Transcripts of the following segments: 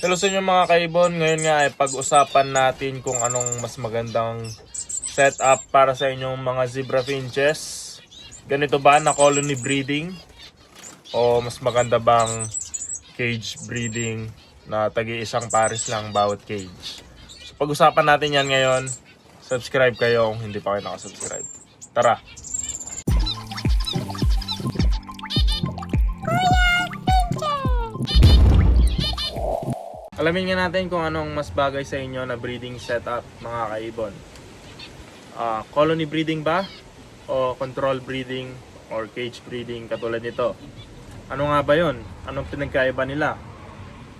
Hello sa inyo mga kaibon. Ngayon nga ay pag-usapan natin kung anong mas magandang setup para sa inyong mga zebra finches. Ganito ba na colony breeding? O mas maganda bang cage breeding na tagi-isang pares lang bawat cage? So pag-usapan natin yan ngayon. Subscribe kayo kung hindi pa kayo nakasubscribe. Tara! Alamin nga natin kung anong mas bagay sa inyo na breeding setup mga kaibon. Colony breeding ba? O control breeding or cage breeding katulad nito? Ano nga ba yun? Anong pinagkaiba nila?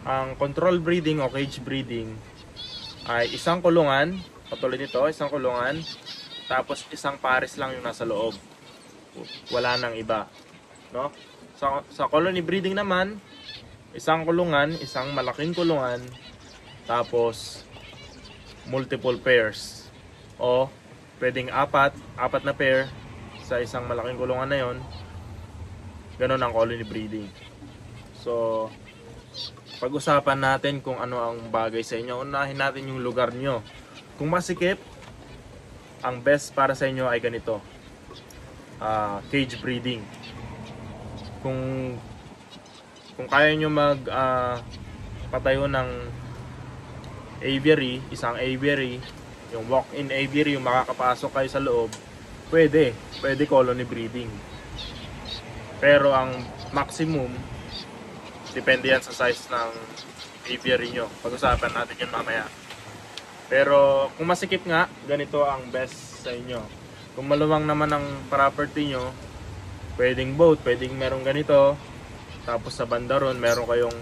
Ang control breeding o cage breeding ay isang kulungan, katulad nito, isang kulungan, tapos isang pares lang yung nasa loob. Wala nang iba. No? Sa colony breeding naman, isang kulungan, isang malaking kulungan, tapos multiple pairs. O pwedeng apat na pair sa isang malaking kulungan na yon. Ganon ang colony breeding. So, pag-usapan natin kung ano ang bagay sa inyo. Unahin natin yung lugar nyo. Kung masikip, ang best para sa inyo ay ganito. Cage breeding. Kung kaya nyo patayo ng aviary, isang aviary, yung walk-in aviary, yung makakapasok kayo sa loob, pwede colony breeding. Pero ang maximum, depende yan sa size ng aviary nyo. Pag-usapan natin yun mamaya. Pero kung masikip nga, ganito ang best sa inyo. Kung maluwang naman ang property nyo, pwedeng boat, pwedeng merong ganito. Tapos sa banda ron, meron kayong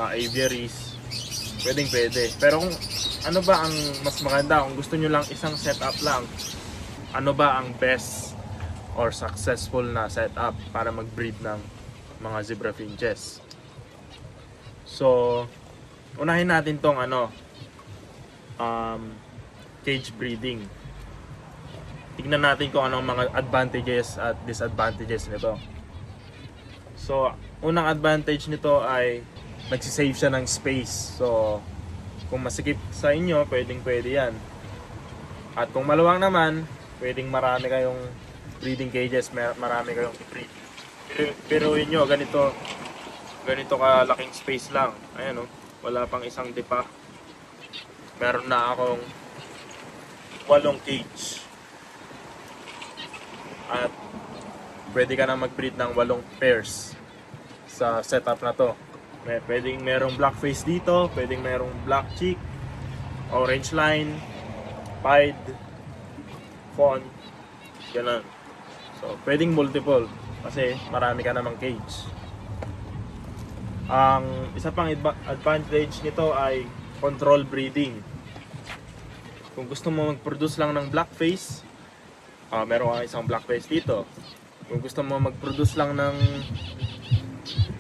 aviaries. Pwede. Pero kung ano ba ang mas maganda, kung gusto nyo lang isang setup lang, ano ba ang best or successful na setup para mag-breed ng mga zebra finches? So, unahin natin tong cage breeding. Tignan natin kung anong mga advantages at disadvantages nito. So, unang advantage nito ay nagsisave siya ng space. So, kung masikip sa inyo, pwede yan. At kung maluwang naman, pwedeng marami kayong breeding cages, marami kayong breed. Pero yun nyo, ganito kalaking space lang. Ayan wala pang isang dipa. Meron na akong 8 cage. At pwede ka na mag-breed ng 8 pairs sa setup na to. Pwedeng merong black face dito, pwedeng merong black cheek, orange line, pied, fawn, ganun. So, pwedeng multiple kasi marami ka namang cage. Ang isa pang advantage nito ay control breeding. Kung gusto mo mag-produce lang ng black face, meron kang isang black face dito. Kung gusto mo mag-produce lang ng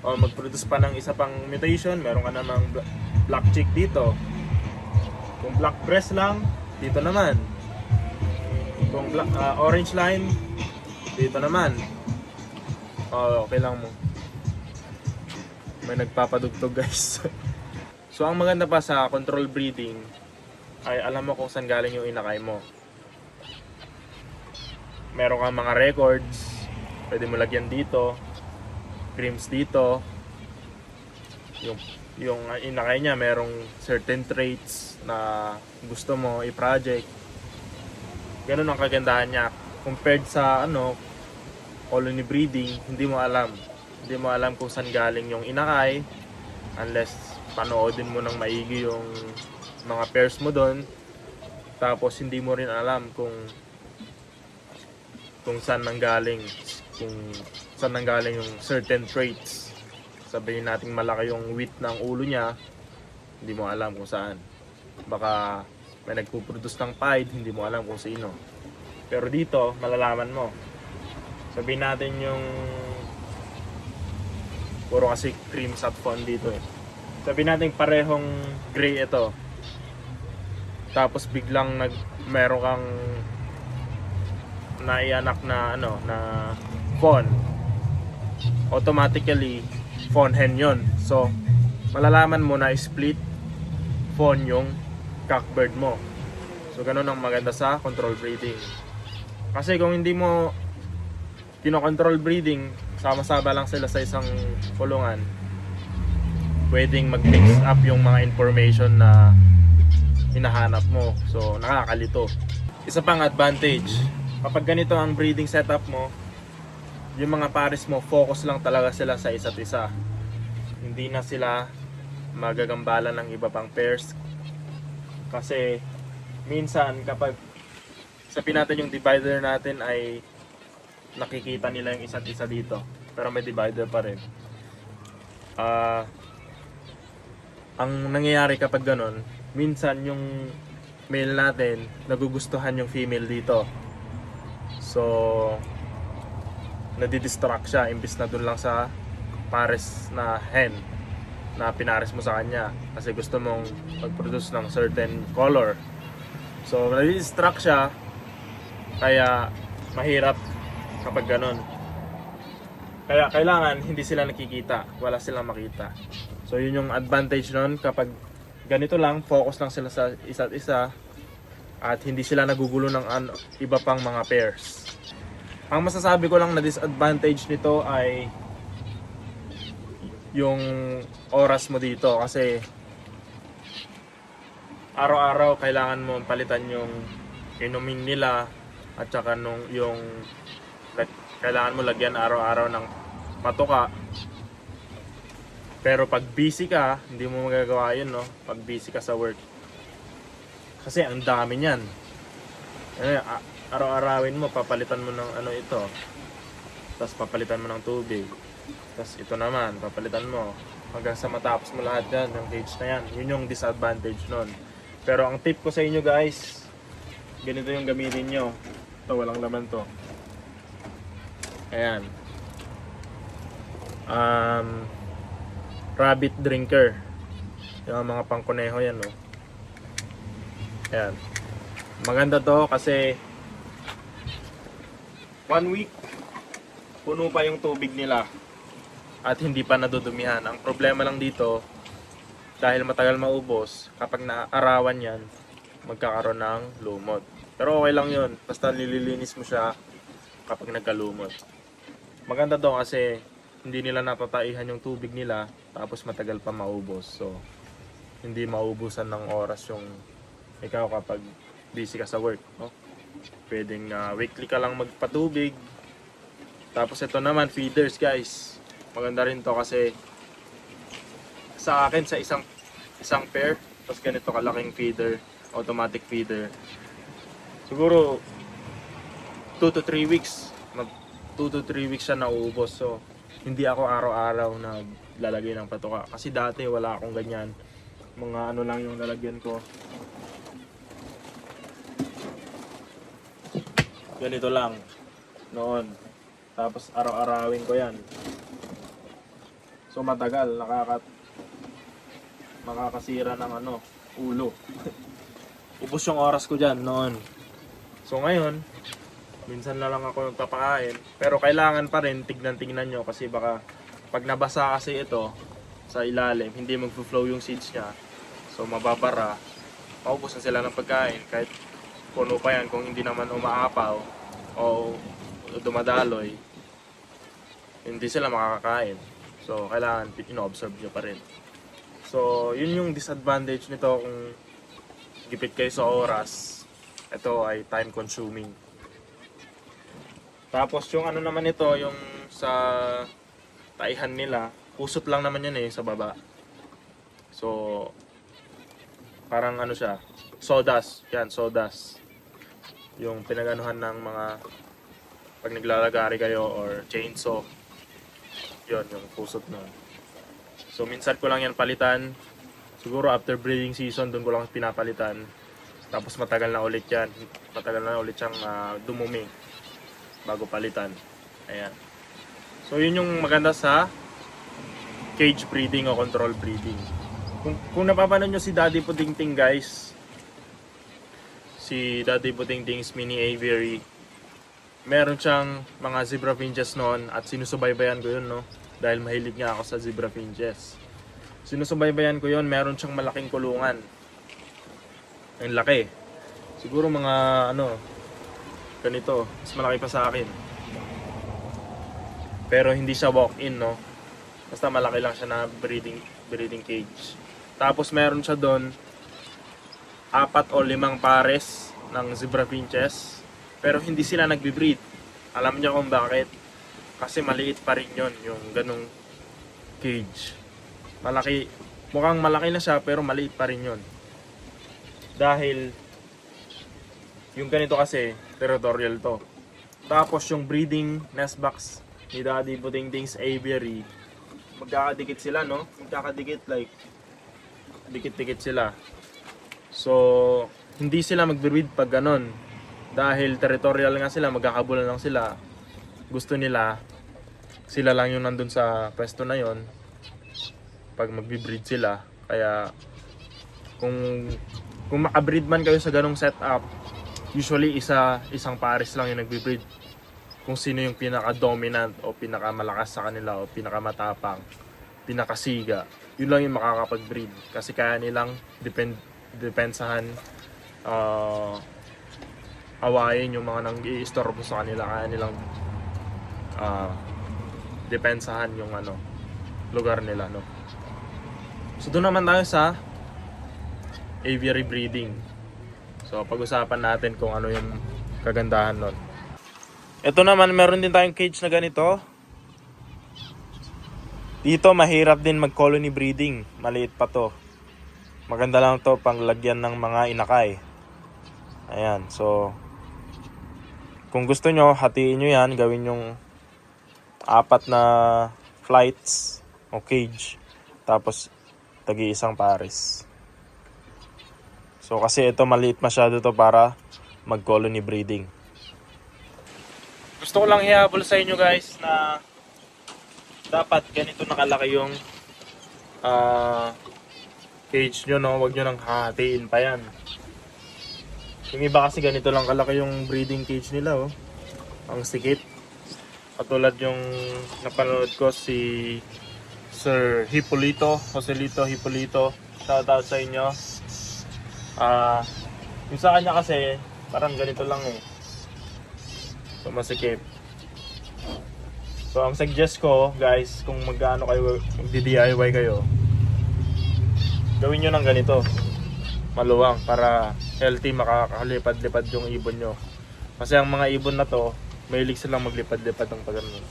mag-produce pa ng isa pang mutation, meron ka namang black cheek dito. Kung black breast lang, dito naman. Kung orange line, dito naman. Okay lang mo. May nagpapadugtog guys. So ang maganda pa sa control breeding ay alam mo kung saan galing yung inakay mo. Meron kang mga records, pwede mo lagyan dito, creams dito. Yung inakay niya merong certain traits na gusto mo i-project. Ganun ang kagandahan niya compared sa colony breeding. Hindi mo alam kung saan galing yung inakay unless panoodin mo ng maigi yung mga pairs mo doon. Tapos hindi mo rin alam kung saan nanggaling yung certain traits. Sabihin natin malaki yung width ng ulo niya, hindi mo alam kung saan. Baka may nagpuproduce ng pied, hindi mo alam kung sino. Pero dito, malalaman mo. Sabihin natin yung puro kasi cream at fawn dito Sabihin natin parehong gray ito. Tapos biglang meron kang naianak na fawn. Automatically fawn hen yun. So malalaman mo na split fawn yung cockbird mo. So ganun ang maganda sa control breeding. Kasi kung hindi mo kino-control breeding, sama-sama lang sila sa isang kulungan, pwedeng mag-mix up yung mga information na hinahanap mo. So nakakalito. Isa pang advantage, kapag ganito ang breeding setup mo, yung mga pares mo, focus lang talaga sila sa isa't isa. Hindi na sila magagambalan ng iba pang pairs. Kasi minsan kapag sapin natin yung divider natin ay nakikita nila yung isa't isa dito, pero may divider pa rin. Ang nangyayari kapag ganun, minsan yung male natin nagugustuhan yung female dito. So nadidistract siya imbis na dun lang sa pares na hen na pinares mo sa kanya kasi gusto mong mag-produce ng certain color. So nadidistract siya, kaya mahirap kapag ganun. Kaya kailangan hindi sila nakikita, wala silang makita. So yun yung advantage nun, kapag ganito lang, focus lang sila sa isa't isa at hindi sila nagugulo ng iba pang mga pairs. Ang masasabi ko lang na disadvantage nito ay yung oras mo dito, kasi araw-araw kailangan mo palitan yung inumin nila at saka yung kailangan mo lagyan araw-araw ng patuka. Pero pag busy ka, hindi mo magagawa yun, no? Pag busy ka sa work. Kasi ang dami niyan. Araw-arawin mo, papalitan mo ng ito. Tapos papalitan mo ng tubig. Tapos ito naman, papalitan mo. Hanggang sa matapos mo lahat yan, yung cage na yan. Yun yung disadvantage nun. Pero ang tip ko sa inyo guys, ganito yung gamitin nyo. Ito, walang laman to. Ayan. Rabbit drinker. Yung mga pangkuneho yan, no. Ayan. Maganda to kasi 1 week puno pa yung tubig nila at hindi pa nadudumihan. Ang problema lang dito, dahil matagal maubos, kapag naarawan yan, magkakaroon ng lumot. Pero okay lang yun, basta nililinis mo siya kapag nagkalumot. Maganda to kasi hindi nila natataihan yung tubig nila tapos matagal pa maubos. So hindi maubusan ng oras yung ikaw kapag busy ka sa work, no? Pwedeng weekly ka lang magpatubig. Tapos ito naman, feeders guys. Maganda rin to kasi sa akin sa isang pair, tapos ganito kalaking feeder, automatic feeder. Siguro 2 to 3 weeks 2 to 3 weeks siya nauubos. So hindi ako araw-araw naglalagay ng patuka kasi dati wala akong ganyan, mga lang yung lalagyan ko, ganito lang noon, tapos araw-arawin ko yan. So matagal, makakasira ng ulo. Ubos yung oras ko dyan noon. So ngayon, minsan na lang ako nagpapakain. Pero kailangan pa rin tignan-tignan nyo kasi baka pag nabasa kasi ito sa ilalim, hindi mag-flow yung seeds niya. So mababara, maubos na sila ng pagkain. Kahit puno pa yan, kung hindi naman umaapaw o dumadaloy, hindi sila makakakain. So kailangan ino-observe nyo pa rin. So yun yung disadvantage nito, kung gipit kayo sa oras, ito ay time consuming. Tapos yung naman ito, yung sa taihan nila, kusot lang naman yan sa baba. So parang siya, sawdust, yan, sawdust. Yung pinaganuhan ng mga pag naglalagari kayo or chainsaw, yun, yung kusot nun. So minsan ko lang yan palitan, siguro after breeding season, dun ko lang pinapalitan. Tapos matagal na ulit siyang dumumi bago palitan. Ayan. So yun yung maganda sa cage breeding o control breeding. Kung napapanood nyo si Daddy Putingting guys, si Daddy Putingting's mini aviary, meron siyang mga zebra finches noon at sinusubaybayan ko yun, no? Dahil mahilig nga ako sa zebra finches. Sinusubaybayan ko yon, meron siyang malaking kulungan. Ang laki. Siguro mga ganito, mas malaki pa sa akin. Pero hindi siya walk-in, no? Basta malaki lang siya na breeding cage. Tapos meron siya doon 4 o 5 pares ng zebra finches. Pero hindi sila nagbe-breed. Alam niyo kung bakit? Kasi maliit pa rin yon, yung ganung cage. Malaki, mukhang malaki na siya pero maliit pa rin yon. Dahil yung ganito kasi territorial to. Tapos yung breeding nest box ni Daddy Budingding's aviary, magkakadikit sila, no? Magkakadikit, like dikit-dikit sila. So hindi sila magbe-breed pag ganon. Dahil territorial nga sila, magkakabulan lang sila. Gusto nila sila lang yung nandun sa pwesto na yon pag magbe-breed sila. Kaya kung makabreed man kayo sa ganong setup, usually isang pares lang yung nagbe-breed. Kung sino yung pinaka-dominant o pinaka-malakas sa kanila o pinaka-matapang, pinakasiga, yun lang yung makakapag-breed. Kasi kaya nilang depensahan, awayin yung mga nang i-istorbo sa kanila. Kaya nilang depensahan yung lugar nila, no? So doon naman tayo sa aviary breeding. So pag-usapan natin kung ano yung kagandahan nun. Ito naman, meron din tayong cage na ganito. Dito mahirap din mag-colony breeding. Maliit pa to. Maganda lang to pang lagyan ng mga inakay. Ayan, so kung gusto nyo, hatiin nyo yan. Gawin yung 4 na flights o cage. Tapos tagi-isang pares. So kasi ito maliit masyado to para mag-colony breeding. Gusto ko lang ihabol sa inyo guys na dapat ganito nakalaki yung cage nyo, no? Huwag nyo nang hahatiin pa yan. Yung iba kasi ganito lang kalaki yung breeding cage nila, oh. Ang sikip. Katulad yung napanood ko si Sir Hipolito, Joselito Hipolito. Shoutout sa inyo. Yung sa kanya kasi parang ganito lang eh. So masikip. So ang suggest ko guys, kung magano kayo, magdi-DIY kayo, gawin nyo ng ganito. Maluwang para healthy, makakalipad-lipad yung ibon nyo. Kasi ang mga ibon na to, mahilig silang maglipad-lipad ng pagano.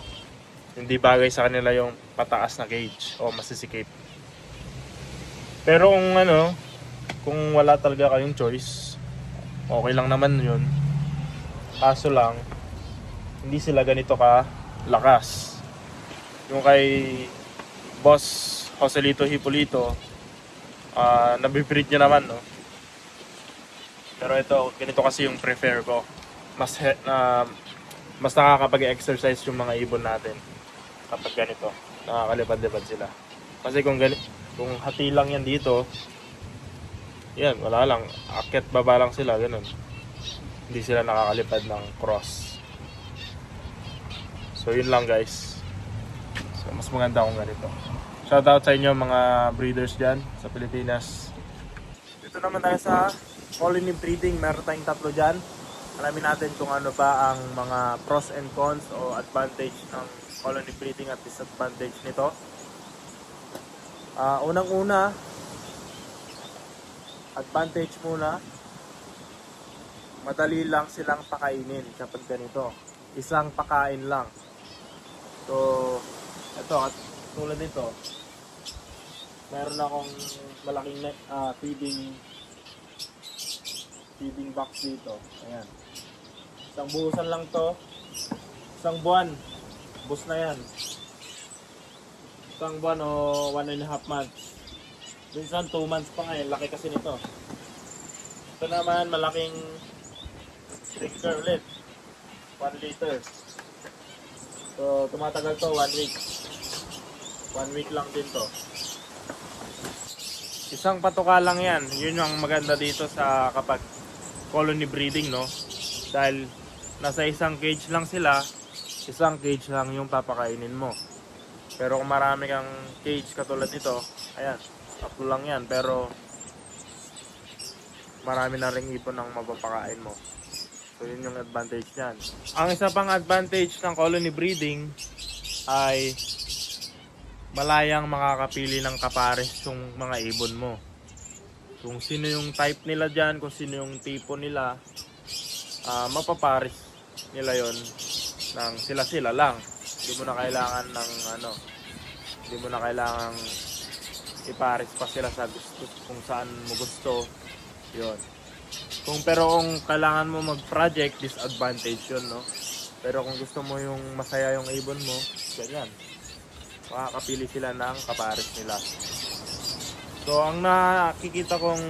Hindi bagay sa kanila yung pataas na cage o masisikip. Pero kung wala talaga kayong choice, okay lang naman yun. Kaso lang, hindi sila ganito ka lakas. Yung kay Boss Joselito Hipolito, nabibreed niya naman, no? Pero ito, ganito kasi yung prefer ko. Mas nakakapag-exercise yung mga ibon natin kapag ganito, nakakalipad-lipad sila. Kasi kung hati lang yan dito, yan, wala lang, akyat baba lang sila, ganun. Hindi sila nakakalipad ng cross. So yun lang guys. So mas maganda kung ganito. Shoutout sa inyo mga breeders dyan sa Pilipinas. Dito naman tayo sa colony breeding. Meron tayong 3 dyan. Alamin natin kung ano ba ang mga pros and cons o advantage ng colony breeding at disadvantage nito. Unang-una, advantage muna, madali lang silang pakainin kapag ganito. Isang pakain lang. So, ito, at tulad nito, meron akong malaking feeding box dito. Ayan. Isang buhusan lang to. Isang buwan. Bus na yan. Isang buwan o 1.5 months. Minsan 2 months pa nga. Laki kasi nito. Ito naman malaking drinker ulit. 1 liter. So tumatagal to 1 week. 1 week lang din to. Isang patuka lang yan. Yun ang maganda dito sa kapag colony breeding, no? Dahil nasa isang cage lang sila, isang cage lang yung papakainin mo. Pero kung marami kang cage katulad nito, Ayan, 3 lang yan, pero marami na ring ibon ang mapapakain mo. So yun yung advantage niyan. Ang isa pang advantage ng colony breeding ay malayang makakapili ng kapares yung mga ibon mo. Kung sino yung type nila dyan, kung sino yung tipo nila, mapapares nila yon ng sila-sila lang. Hindi mo na kailangan ng hindi mo na kailangan ipares pa sila sa gusto, kung saan mo gusto. Yon. Pero kung kailangan mo mag-project, disadvantage yun, no? Pero kung gusto mo yung masaya yung ibon mo, ganyan. Makakapili sila ng kapares nila. So, ang nakikita kong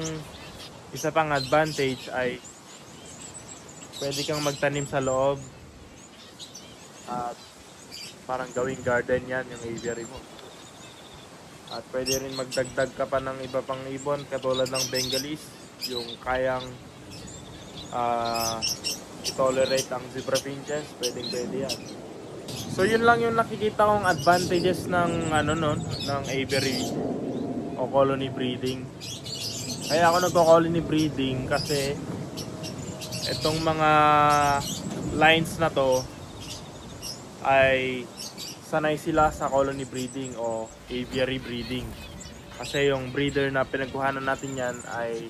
isa pang advantage ay pwede kang magtanim sa loob at parang gawing garden yan yung aviary mo. At pwede rin magdagdag ka pa ng iba pang ibon katulad ng Bengalese, yung kayang i-tolerate ang zebra finches, pwede yan. So yun lang yung nakikita kong advantages ng ng aviary o colony breeding. Kaya ako nagko-colony breeding kasi itong mga lines na to ay sanay sila sa colony breeding o aviary breeding. Kasi yung breeder na pinagkuhanan natin yan ay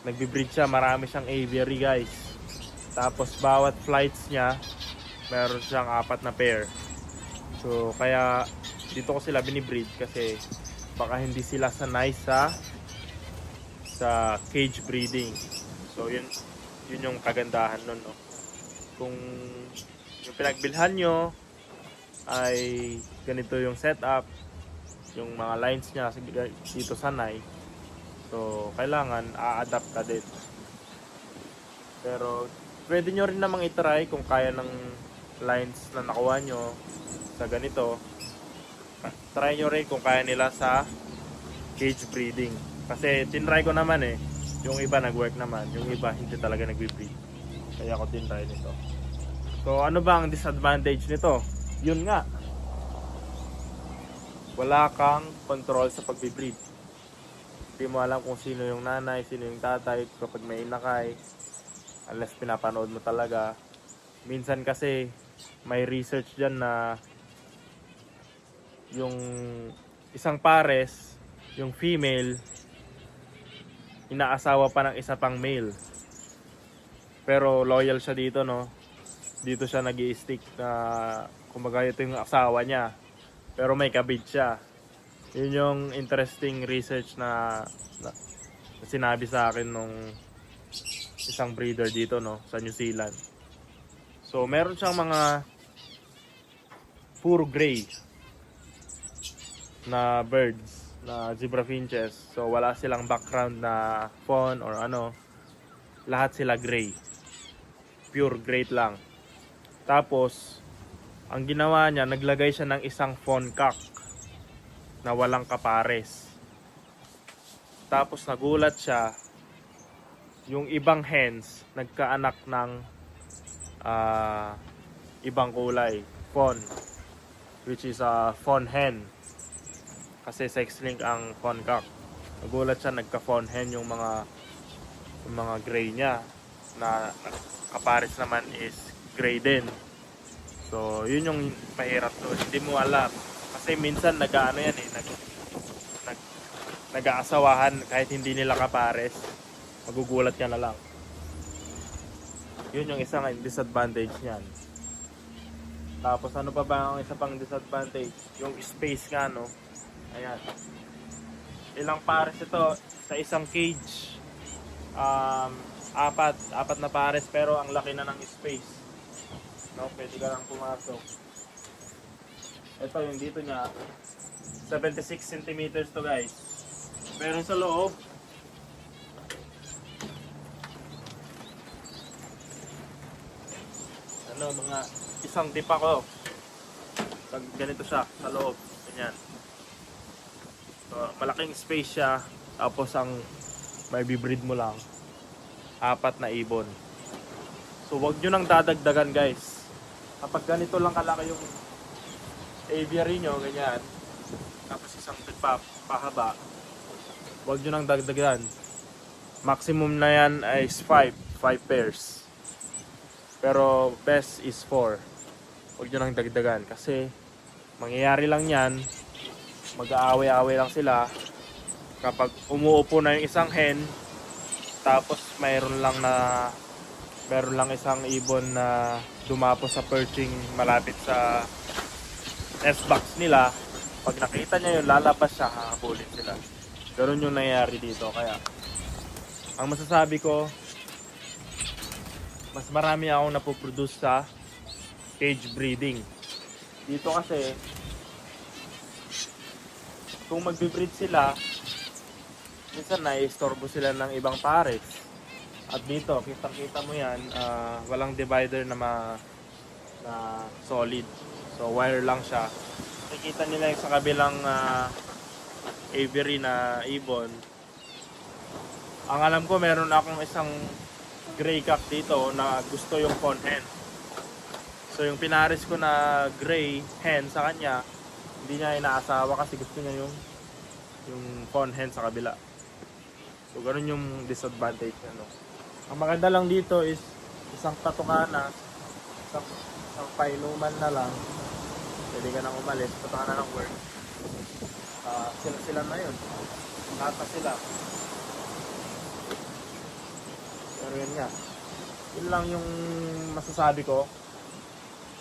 nagbe-breed siya, marami siyang aviary guys. Tapos bawat flights niya meron siyang 4 na pair. So kaya dito ko sila binibreed kasi baka hindi sila sanay sa cage breeding. So yun yung kagandahan nun, no? Kung yung pinagbilhan nyo ay ganito yung setup, yung mga lines niya dito sanay, so kailangan a-adapt ka din. Pero pwede nyo rin namang itry kung kaya ng lines na nakuha nyo sa ganito. Try nyo rin kung kaya nila sa cage breeding, kasi tinry ko naman yung iba nag-work naman, yung iba hindi talaga nagbe-breed, kaya ako tinry nito. So ano ba ang disadvantage nito? Yun nga, wala kang control sa pagbe-breed. Hindi mo alam kung sino yung nanay, sino yung tatay kapag may inakay, unless pinapanood mo talaga. Minsan kasi may research dyan na yung isang pares, yung female, inaasawa pa ng isa pang male. Pero loyal siya dito, no? Dito siya nag-i-stick na kumbaga ito yung asawa niya. Pero may kabit siya. Yun yung interesting research na sinabi sa akin nung isang breeder dito, no, sa New Zealand. So meron siyang mga puro gray na birds, na zebra finches. So wala silang background na fawn or ano. Lahat sila gray. Pure gray lang. Tapos ang ginawa niya, naglagay siya ng isang fawn cock na walang kapares. Tapos nagulat siya, yung ibang hens nagkaanak ng ibang kulay, fawn, which is a fawn hen. Kasi sex link ang fawn cock. Nagulat siya, nagka-fawn hen yung mga gray niya, na kapares naman is gray din. So, yun yung mahirap doon. Hindi mo alam. Kasi minsan nag-ano yan nag-aasawahan kahit hindi nila kapares. Magugulat ka na lang. Yun yung isang disadvantage niyan. Tapos ano pa ba ang isa pang disadvantage? Yung space nga, no? Ayan. Ilang pares ito sa isang cage? Apat na pares, pero ang laki na ng space. No, pwede ka lang pumasok. Ito yung dito niya, 76 centimeters to guys. Pero sa loob, mga isang dipa ko. Ganito siya sa loob, ganyan. So, malaking space siya. Tapos ang may bibreed mo lang 4 na ibon. So wag nyo nang dadagdagan guys. Kapag ganito lang kalaki yung aviary nyo, ganyan, tapos isang pahaba, huwag nyo nang dagdagan. Maximum na yan is 5 pairs. Pero best is 4. Huwag nyo nang dagdagan kasi mangyayari lang yan, mag-aaway-aaway lang sila kapag umuupo na yung isang hen, tapos mayroon lang isang ibon na dumapo sa perching malapit sa nest box nila. Pag nakita niya yun, lalabas siya, hahabulin sila. Ganun yung nangyayari dito. Kaya ang masasabi ko, mas marami akong napoproduce sa cage breeding. Dito kasi, kung magbe-breed sila, minsan nai-istorbo sila ng ibang pares. At dito, kitang-kita mo yan, walang divider na solid. So wire lang siya. Nakikita nila yung sa kabilang aviary na ibon. Ang alam ko, meron akong isang gray cock dito na gusto yung fawn hen. So yung pinares ko na gray hen sa kanya, hindi niya inaasawa kasi gusto niya yung fawn hen sa kabila. So ganun yung disadvantage niya, no? Ang maganda lang dito is isang patukana, isang painuman na lang. Pwede ka nang umalis, patukana ng work. Sila na yun. Lahat na sila. Pero yun nga. Yun lang yung masasabi ko.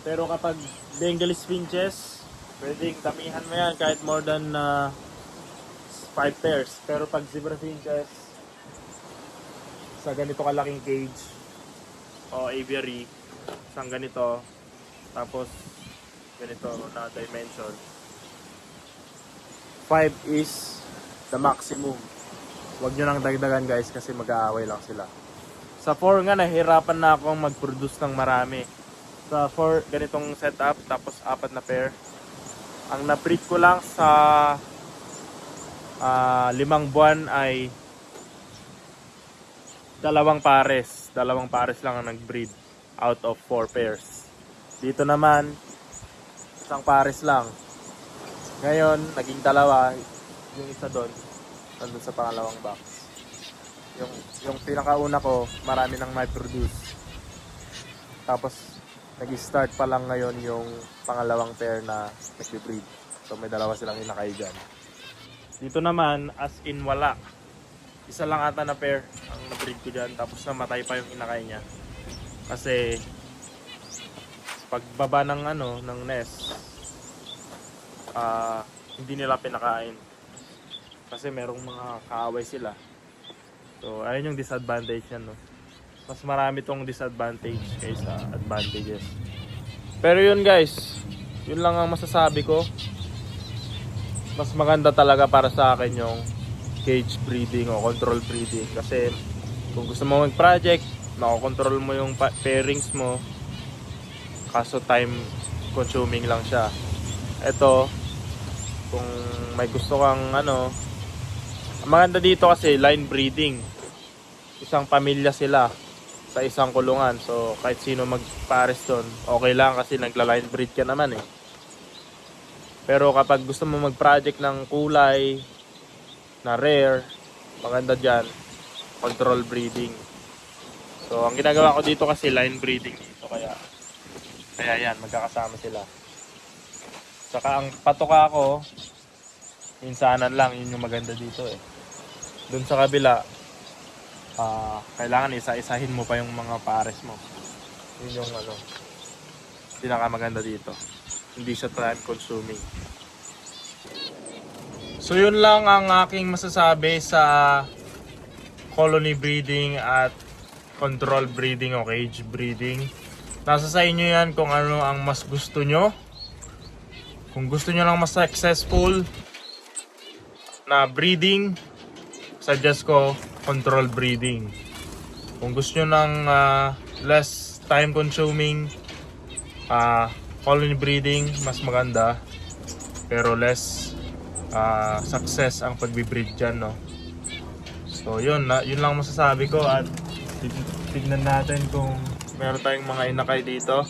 Pero kapag Bengalese finches, pwedeng damihan mo yan kahit more than 5 pairs. Pero pag zebra finches, sa ganito kalaking cage o aviary, isang ganito, tapos ganito na dimension, 5 is the maximum. Huwag nyo nang dagdagan guys kasi mag-aaway lang sila. Sa 4 nga, nahihirapan na akong mag-produce ng marami. Sa 4, ganitong setup, tapos 4 na pair. Ang na-breed ko lang sa 5 buwan ay 2 pares. 2 pares lang ang nag-breed out of 4 pairs. Dito naman, 1 pares lang. Ngayon, naging 2. Yung isa doon, nandun sa pangalawang box. Yung pinakauna ko, marami nang may produce. Tapos nag-start pa lang ngayon yung pangalawang pair na nag-breed. So may 2 silang inakay dyan. Dito naman, as in wala. Isa lang ata na pair ang na-breed ko dyan. Tapos namatay pa yung inakay niya. Kasi pagbaba ng nest, hindi nila pinakain. Kasi merong mga kaaway sila. So ayun yung disadvantage yan, no? Mas marami tong disadvantage kaysa advantages. Pero yun guys, yun lang ang masasabi ko. Mas maganda talaga para sa akin yung cage breeding o control breeding. Kasi kung gusto mo mag-project, makokontrol mo yung pairings mo. Kaso time consuming lang siya. Ito, kung may gusto kang ang maganda dito kasi line breeding. Isang pamilya sila sa isang kulungan. So kahit sino magpares doon, okay lang kasi nagla-line breed ka naman eh. Pero kapag gusto mo mag-project ng kulay na rare, maganda dyan, control breeding. So ang ginagawa ko dito kasi line breeding dito, kaya yan, magkakasama sila. Saka ang patoka ko, minsanan lang, yun yung maganda dito eh. Doon sa kabila, kailangan isa-isahin mo pa yung mga pares mo. Yun yung pinakamaganda dito. Hindi siya time consuming. So yun lang ang aking masasabi sa colony breeding at control breeding o cage breeding. Nasa sa inyo yan kung ano ang mas gusto nyo. Kung gusto nyo lang mas successful na breeding, suggest ko control breeding. Kung gusto nyo ng less time consuming, colony breeding mas maganda, pero less success ang pagbe-breed dyan, no? So yun lang masasabi ko, at tignan natin kung meron tayong mga inakay dito.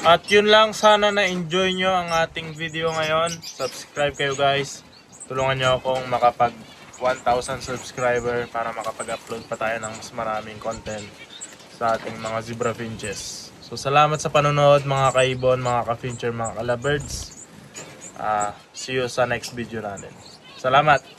At yun lang, sana na-enjoy nyo ang ating video ngayon. Subscribe kayo guys. Tulungan nyo akong makapag 1,000 subscriber para makapag-upload pa tayo ng mas maraming content sa ating mga zebra finches. So salamat sa panonood mga kaibon, mga ka-fincher, mga ka-lovebirds. See you sa next video natin. Salamat!